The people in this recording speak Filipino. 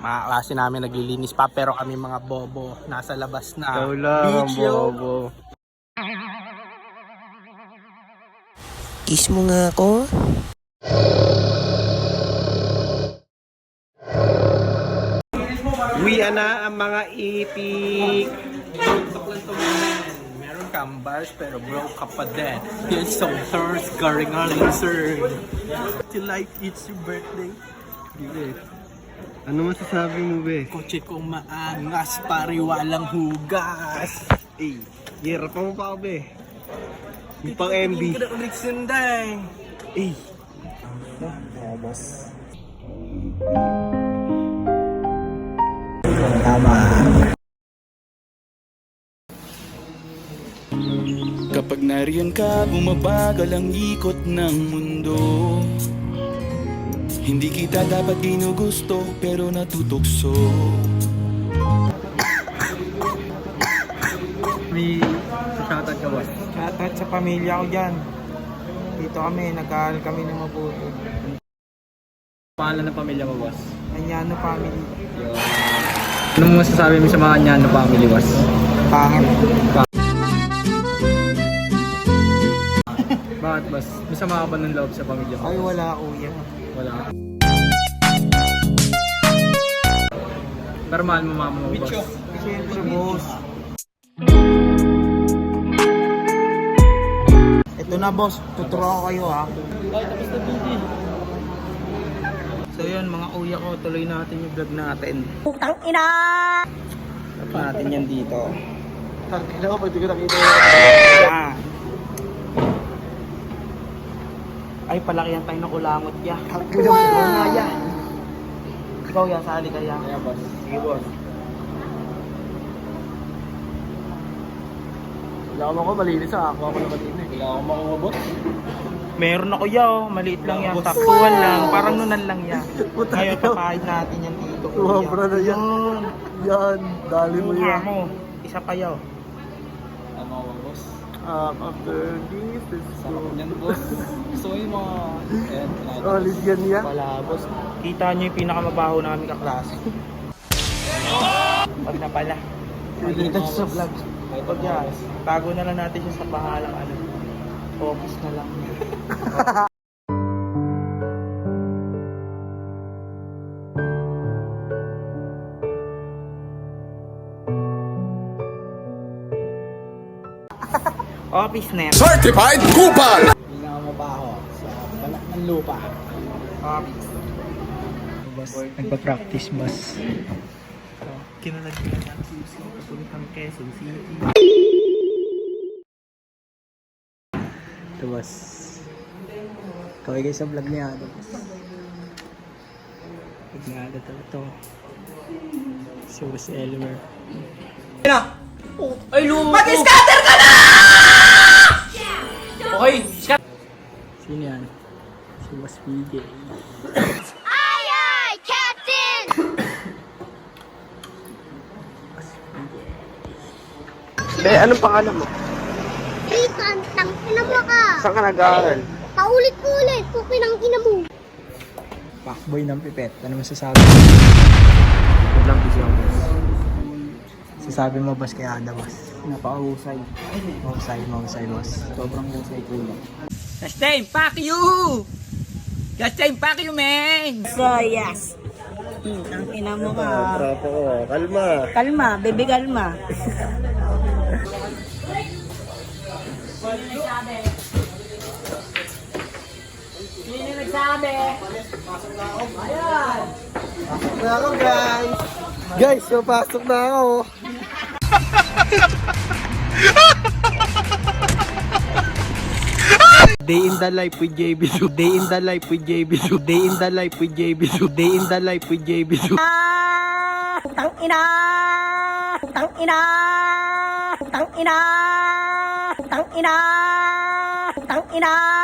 Mga klase namin naglilinis pa pero kami mga bobo nasa labas na. Ikaw lang ang Beach, yo. bobo. Kiss mo nga ako. Uwi na ang mga ipik. Meron kang bars pero broke ka pa din. Here's some thirst garing-garing sir. Till like it's your birthday. Sige. Ano masasabi mo, be? Kotse kong maangas, pare walang hugas. Eh, hirapan mo pa ako, be. Yung pang MB. Hindi ka na ulit sunday. Eh. Boss. Tama. Kapag nariyan ka, bumabagal ang ikot ng mundo. Hindi kita dapat ginugusto, pero natutokso. May shoutout ka ba? Shoutout sa pamilya ko dyan. Dito kami, nag-aaral kami ng mabuti. Pangalan ng pamilya mo, boss? Anyano family. Anong masasabi mo sa mga Anyano family, boss? Pangit. Bakit, boss? May sama ka ba ng loob sa pamilya mo? Ay, wala kuya. Wala. Pero mahal mo mama mo, boss? Siyempre, boss. Ito na, boss. Tuturuan ko kayo, ha? So yun, mga uya ko, tuloy natin yung vlog natin. Putang ina! Tapos natin yan dito. Tangina ko, pwede ko nakita Yan. Ay, palakihan tayo ng kulangot ya. Wow! Nga yan. Ikaw yan, sali ka yan. Kaya, boss. Sige, boss. Wala ko malinis ako na malinis. Wala akong makuha, boss. Meron ako ya, oh. Maliit lang yan. Taktuan lang. Parang nunan lang yan. Ngayon, papahid natin yan dito. kuya. Sobra na yan. Yun. Yan, dali mo Mukha yan. mo. Isa pa yaw. Tama ko, boss. After this is Sarap niyan, boss. Gusto ko yung mga... Ayan, solid yan yan. Wala, boss. Kita nyo yung pinakamabaho namin kaklase. Pag na pala. Makikita siya sa vlog. Pag yan, tago na lang natin siya sa bahalang ano. Office na lang. Office na yan. Certified Kupal! pinakamabaho sa balat ng lupa. Office. Boss, nagpa-practice, boss. Kinulag ko lang ang susi. Papuntang Quezon City. Ito, boss. Kaway guys sa vlog niya, boss. Ignada to. So, si Elmer. Ay, lumo! Mag-scatter ka na! Okay, Sino yan? Si Boss PJ. Aye, aye, Captain! Be, anong pangalan mo? Ethan, tangina mo ka! Saan ka nag-aaral? Paulit-ulit, pupinang ina mo! Fuckboy ng pipet. Ano masasabi mo? Good lang, busy ako, boss. Sasabi mo, boss, kay Ada, boss. Napakahusay. Mahusay, boss. Sobrang husay ko lang. Last time, fuck you! Last time, fuck you, man! So, yes. Ang ina mo ka. Trapo ko. Kalma. Kalma, baby, kalma. Sino nagsabi? Ayan! Pasok na ako, guys. Guys, so pasok na ako. Day in the life with JB Su. Day in the life with JB Su. Day in the life with JB Su. Day in the life with JB Su. Putang ina! Putang ina! Putang ina! Putang ina! Putang ina!